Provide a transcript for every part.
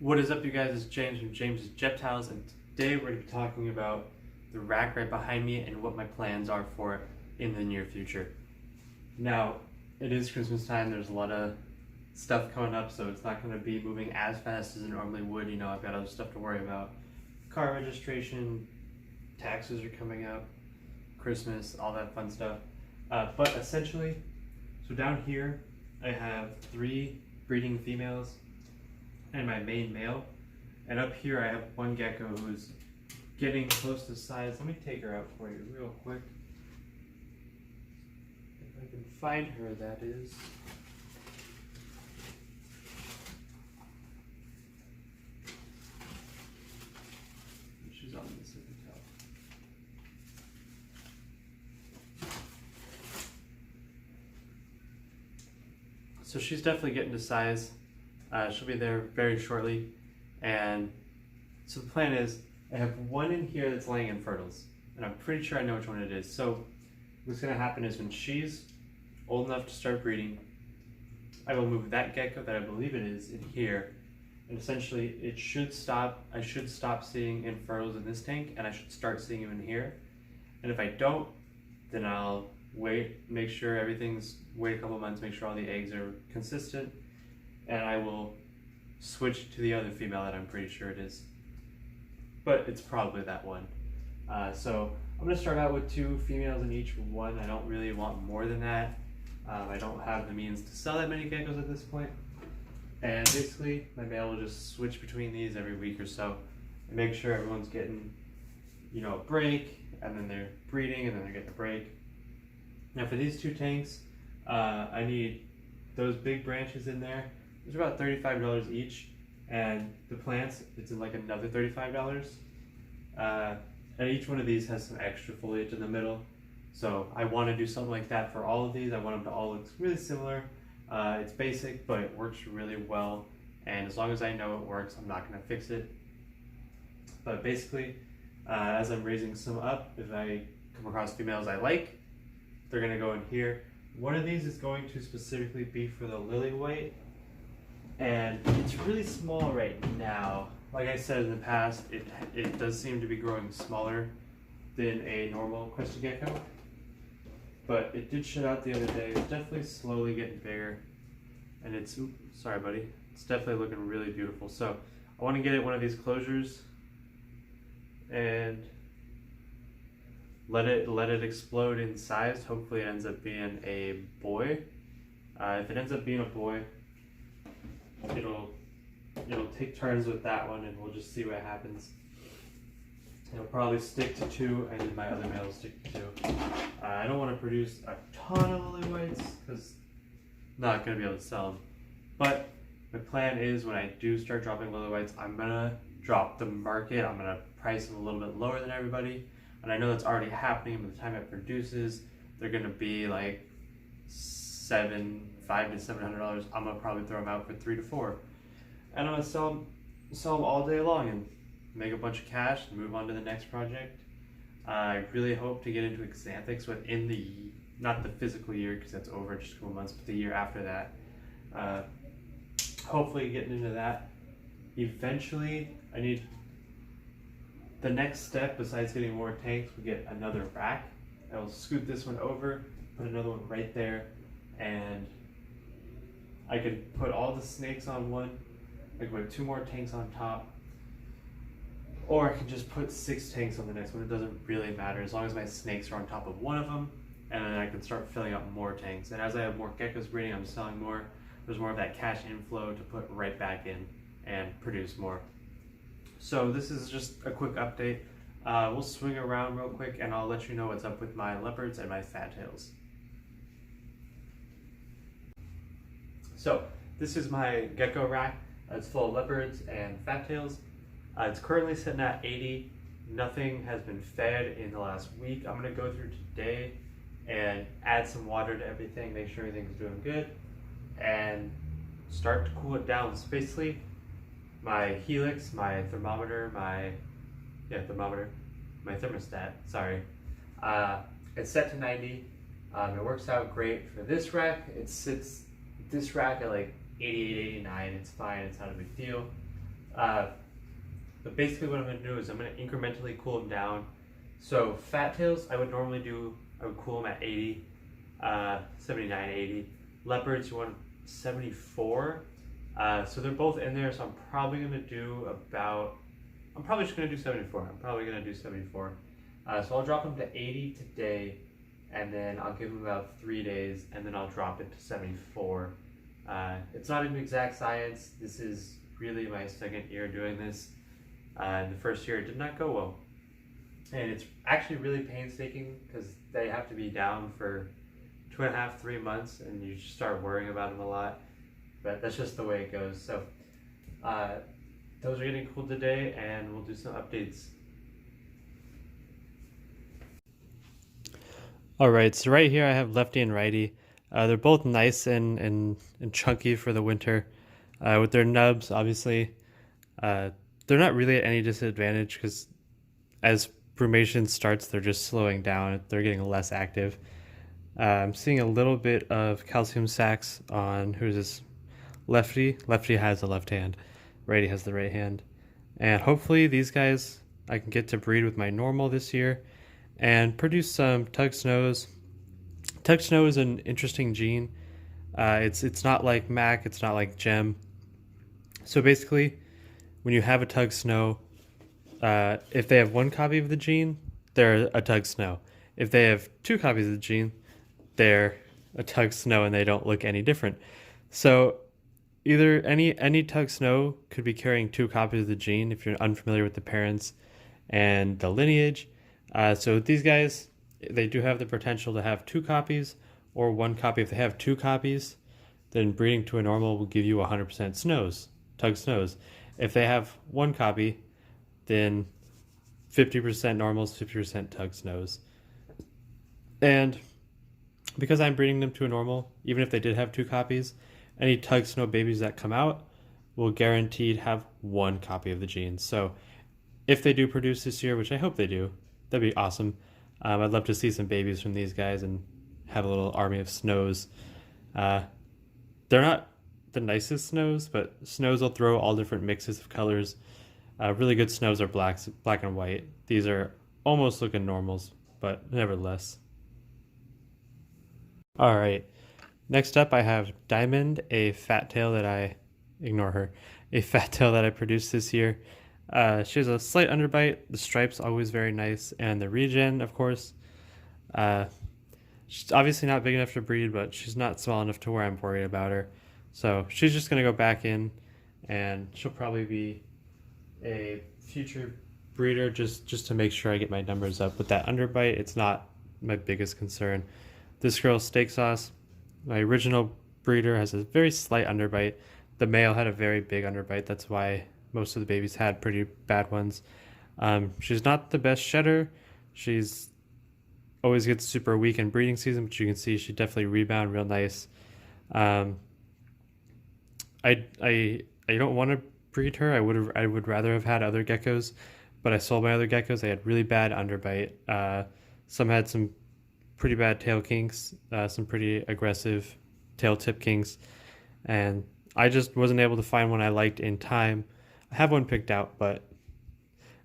What is up, you guys? It's James from James's Reptiles, and today we're going to be talking about the rack right behind me and what my plans are for it in the near future. Now, it is Christmas time. There's a lot of stuff coming up, so it's not going to be moving as fast as it normally would. You know, I've got other stuff to worry about. Car registration, taxes are coming up, Christmas, all that fun stuff. But essentially, so down here, I have 3 breeding females and my main male, and up here I have one gecko who's getting close to size. Let me take her out for you real quick. If I can find her, that is. She's on this, I can tell. So she's definitely getting to size. She'll be there very shortly, and so the plan is I have one in here that's laying infertils, and I'm pretty sure I know which one it is. So what's going to happen is when she's old enough to start breeding, I will move that gecko that I believe it is in here, and essentially it should stop. I should stop seeing infertils in this tank, and I should start seeing them in here. And if I don't, then I'll wait, make sure everything's, wait a couple months, make sure all the eggs are consistent, and I will switch to the other female that I'm pretty sure it is. But it's probably that one. So I'm going to start out with 2 females in each one. I don't really want more than that. I don't have the means to sell that many geckos at this point. And basically, my male will just switch between these every week or so and make sure everyone's getting, you know, a break, and then they're breeding, and then they're getting a break. Now for these 2 tanks, I need those big branches in there. Those are about $35 each, and the plants, it's in like another $35. And each one of these has some extra foliage in the middle, so I want to do something like that for all of these. I want them to all look really similar. It's basic, but it works really well, and as long as I know it works, I'm not going to fix it. But basically, as I'm raising some up, if I come across females I like, they're going to go in here. One of these is going to specifically be for the lily white, and it's really small right now. Like I said in the past, it does seem to be growing smaller than a normal crested gecko, but it did shut out the other day. It's definitely slowly getting bigger, and it's, oops, sorry buddy, it's definitely looking really beautiful. So I want to get it one of these closures and let it explode in size. Hopefully it ends up being a boy. If it ends up being a boy, it'll take turns with that one, and we'll just see what happens. It'll probably stick to 2, and then my other male will stick to 2. I don't want to produce a ton of lily whites because I'm not going to be able to sell them. But my plan is when I do start dropping lily whites, I'm going to drop the market. I'm going to price them a little bit lower than everybody. And I know that's already happening. By the time it produces, they're going to be like $500 to $700. I'm going to probably throw them out for $3 to $4. And I'm going to sell them all day long and make a bunch of cash and move on to the next project. I really hope to get into xanthics within the, not the physical year because that's over in just a couple months, but the year after that. Hopefully getting into that. Eventually, I need, the next step besides getting more tanks, we get another rack. I will scoot this one over, put another one right there, and I could put all the snakes on one. I could put 2 more tanks on top, or I can just put 6 tanks on the next one. It doesn't really matter as long as my snakes are on top of one of them, and then I can start filling up more tanks. And as I have more geckos breeding, I'm selling more. There's more of that cash inflow to put right back in and produce more. So this is just a quick update. We'll swing around real quick, and I'll let you know what's up with my leopards and my fat tails. So this is my gecko rack. It's full of leopards and fat tails. It's currently sitting at 80. Nothing has been fed in the last week. I'm going to go through today and add some water to everything, make sure everything's doing good, and start to cool it down. So basically, my helix, my thermometer, my thermostat, sorry, it's set to 90. It works out great for this rack. It sits this rack at like 88, 89. It's fine. It's not a big deal. But basically what I'm going to do is I'm going to incrementally cool them down. So fat tails, I would cool them at 80, 79, 80. Leopards, you want 74. So they're both in there, so I'm probably just going to do 74. I'm probably going to do 74. So I'll drop them to 80 today, and then I'll give them about 3 days, and then I'll drop it to 74. It's not an exact science. This is really my second year doing this. In the first year, it did not go well. And it's actually really painstaking because they have to be down for 2.5, 3 months, and you just start worrying about them a lot. But that's just the way it goes. So those are getting cooled today, and we'll do some updates. All right, so right here I have lefty and righty. They're both nice and chunky for the winter. With their nubs, obviously, they're not really at any disadvantage because as brumation starts, they're just slowing down. They're getting less active. I'm seeing a little bit of calcium sacs on, who's this? Lefty. Lefty has the left hand. Righty has the right hand. And hopefully these guys I can get to breed with my normal this year and produce some Tug Snows. Tug Snow is an interesting gene. It's not like Mac, it's not like Gem. So basically, when you have a Tug Snow, if they have one copy of the gene, they're a Tug Snow. If they have 2 copies of the gene, they're a Tug Snow, and they don't look any different. So either any Tug Snow could be carrying 2 copies of the gene if you're unfamiliar with the parents and the lineage. So these guys, they do have the potential to have 2 copies or 1 copy. If they have 2 copies, then breeding to a normal will give you 100% Snows, Tug Snows. If they have 1 copy, then 50% normals, 50% Tug Snows. And because I'm breeding them to a normal, even if they did have 2 copies, any Tug Snow babies that come out will guaranteed have 1 copy of the gene. So if they do produce this year, which I hope they do, that'd be awesome. I'd love to see some babies from these guys and have a little army of Snows. They're not the nicest Snows, but Snows will throw all different mixes of colors. Really good Snows are black and white. These are almost looking normals, but nevertheless. All right. Next up, I have Diamond, a fat tail that I produced this year. She has a slight underbite. The stripe's always very nice, and the regen, of course. She's obviously not big enough to breed, but she's not small enough to where I'm worried about her. So she's just going to go back in, and she'll probably be a future breeder just to make sure I get my numbers up. With that underbite, it's not my biggest concern. This girl, Steak Sauce, my original breeder, has a very slight underbite. The male had a very big underbite. That's why most of the babies had pretty bad ones. She's not the best shedder. She's always gets super weak in breeding season, but you can see she definitely rebound real nice. I don't want to breed her. I would rather have had other geckos, but I sold my other geckos. They had really bad underbite. Some had some pretty bad tail kinks, some pretty aggressive tail tip kinks, and I just wasn't able to find one I liked in time. I have one picked out, but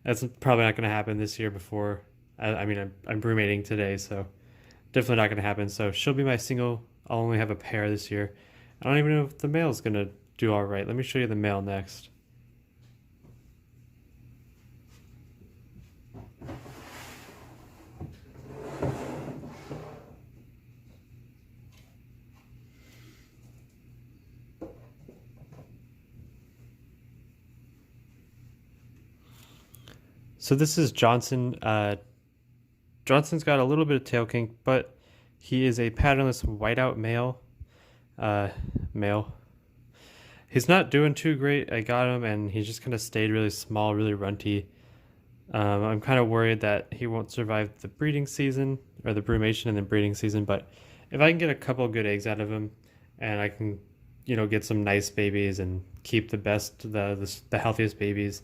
that's probably not going to happen this year before. I'm brumating today, so definitely not going to happen. So she'll be my single. I'll only have a pair this year. I don't even know if the male's going to do all right. Let me show you the male next. So this is Johnson. Johnson's got a little bit of tail kink, but he is a patternless whiteout male. He's not doing too great. I got him, and he just kind of stayed really small, really runty. I'm kind of worried that he won't survive the breeding season, or the brumation and the breeding season, but if I can get a couple good eggs out of him, and I can, get some nice babies and keep the healthiest babies,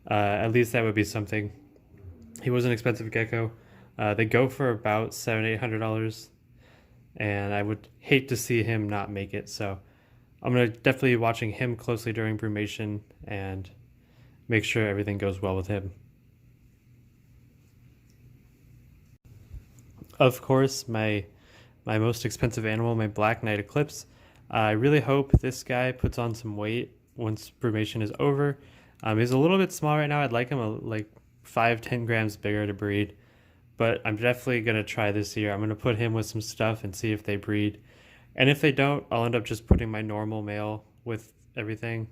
at least that would be something. He was an expensive gecko. They go for about $700-800, and I would hate to see him not make it. So I'm gonna definitely be watching him closely during brumation and make sure everything goes well with him. Of course, my most expensive animal, my Black Knight Eclipse. I really hope this guy puts on some weight once brumation is over. He's a little bit small right now. I'd like him like 5-10 grams bigger to breed, but I'm definitely going to try this year. I'm going to put him with some stuff and see if they breed. And if they don't, I'll end up just putting my normal male with everything,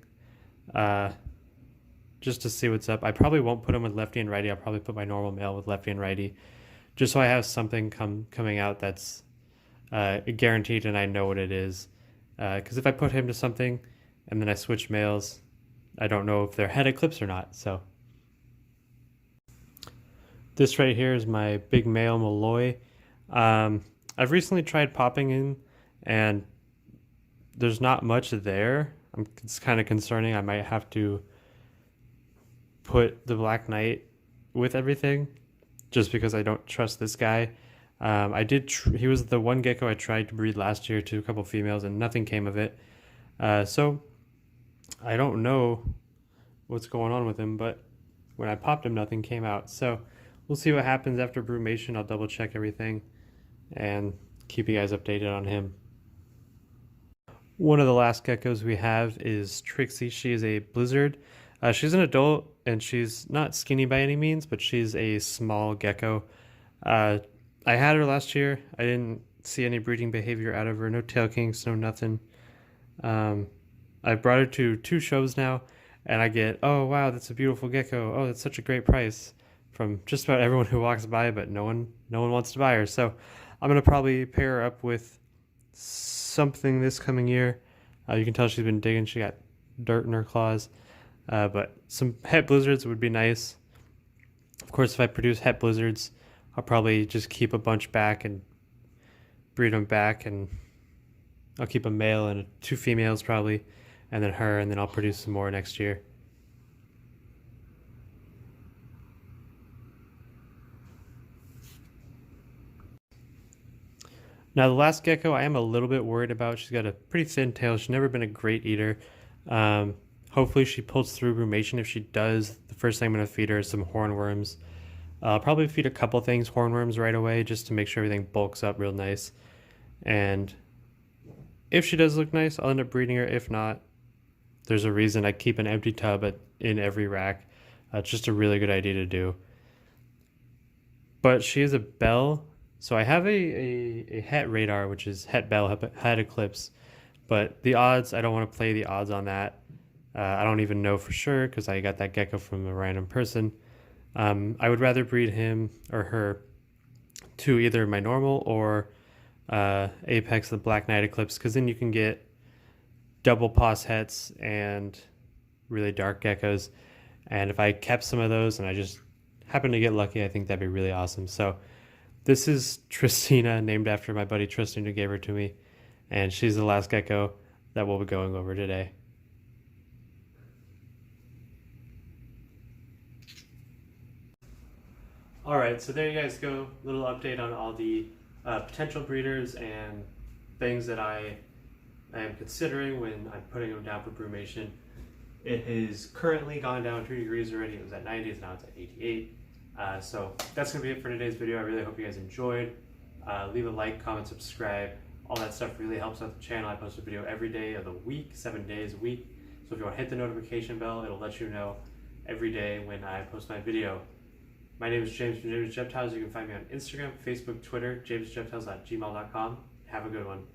just to see what's up. I probably won't put him with lefty and righty. I'll probably put my normal male with lefty and righty, just so I have something coming out that's guaranteed and I know what it is. Because if I put him to something and then I switch males, I don't know if they're head eclipse or not. So this right here is my big male Malloy. I've recently tried popping in and there's not much there. It's kind of concerning. I might have to put the Black Knight with everything just because I don't trust this guy. He was the one gecko I tried to breed last year to a couple females and nothing came of it. So I don't know what's going on with him, but when I popped him, nothing came out. So we'll see what happens after brumation. I'll double check everything and keep you guys updated on him. One of the last geckos we have is Trixie. She is a blizzard. She's an adult and she's not skinny by any means, but she's a small gecko. I had her last year. I didn't see any breeding behavior out of her. No tail kinks, no nothing. I brought her to 2 shows now, and I get, oh wow, that's a beautiful gecko. Oh, that's such a great price from just about everyone who walks by, but no one wants to buy her. So I'm gonna probably pair her up with something this coming year. You can tell she's been digging. She got dirt in her claws. But some het blizzards would be nice. Of course, if I produce het blizzards, I'll probably just keep a bunch back and breed them back, and I'll keep a male and 2 females probably, and then her, and then I'll produce some more next year. Now the last gecko I am a little bit worried about. She's got a pretty thin tail. She's never been a great eater. Hopefully she pulls through brumation. If she does, the first thing I'm going to feed her is some hornworms. I'll probably feed a couple things hornworms right away just to make sure everything bulks up real nice. And if she does look nice, I'll end up breeding her. If not, there's a reason I keep an empty tub in every rack. It's just a really good idea to do. But she is a bell, so I have a het radar, which is het bell, het eclipse. But the odds, I don't want to play the odds on that. I don't even know for sure because I got that gecko from a random person. I would rather breed him or her to either my normal or Apex, the Black Knight Eclipse, because then you can get double pos hets and really dark geckos. And if I kept some of those and I just happened to get lucky, I think that'd be really awesome. So this is Tristina, named after my buddy Tristan who gave her to me, and she's the last gecko that we'll be going over today. Alright, so there you guys go. Little update on all the potential breeders and things that I am considering when I'm putting them down for brumation. It has currently gone down 3 degrees already. It was at 90, now it's at 88. So that's going to be it for today's video. I really hope you guys enjoyed. Leave a like, comment, subscribe. All that stuff really helps out the channel. I post a video every day of the week, 7 days a week. So if you want to hit the notification bell, it'll let you know every day when I post my video. My name is James from James Reptiles. You can find me on Instagram, Facebook, Twitter, jamesreptiles@gmail.com. Have a good one.